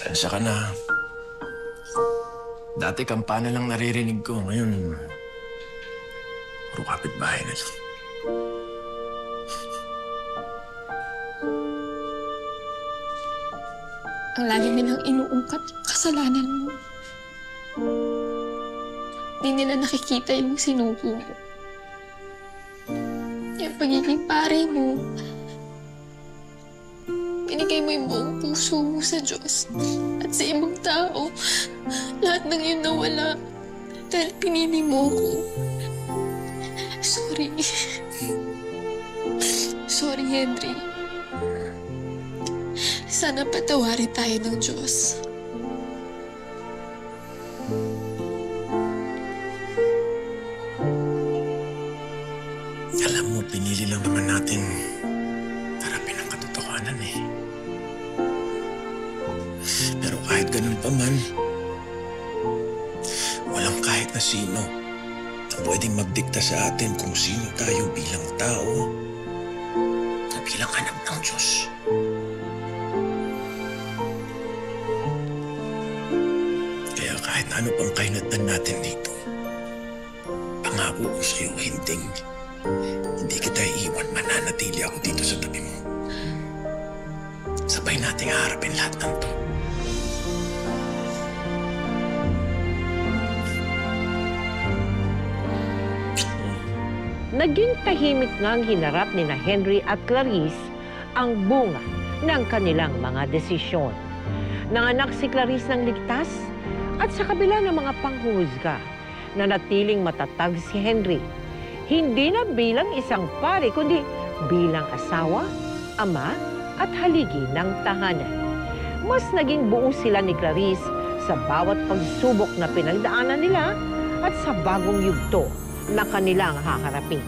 Alsa ka na. Dati kampana lang naririnig ko. Ngayon, puro kapitbahay na lang. Ang lagi nilang inuungkat yung kasalanan mo. Di nila nakikita yung sinuko mo. Yung pagiging pare mo. Binigay mo yung buong puso mo sa Diyos at sa ibang tao. Lahat ng yun nawala dahil pinili mo ko. Sorry. Sorry, Henry. Sana patawarin tayo ng Diyos. Alam mo, pinili lang naman natin harapin ang katotohanan eh. Pero kahit ganun pa man, walang kahit na sino na pwedeng magdikta sa atin kung sino tayo bilang tao o bilang anak ng Diyos. Kaya kahit na ano pang kahinatnan natin dito, pangako ko sa'yo, hindi kita iiwan, mananatili ako dito sa tabi mo. Sabay nating haharapin lahat ng to. Naging tahimik ngang hinarap ni na Henry at Clarice ang bunga ng kanilang mga desisyon. Nanganak si Clarice ng ligtas at sa kabila ng mga panghuhusga, nanatiling matatag si Henry. Hindi na bilang isang pare, kundi bilang asawa, ama, at haligi ng tahanan. Mas naging buo sila ni Clarice sa bawat pagsubok na pinagdaanan nila at sa bagong yugto na kanilang haharapin.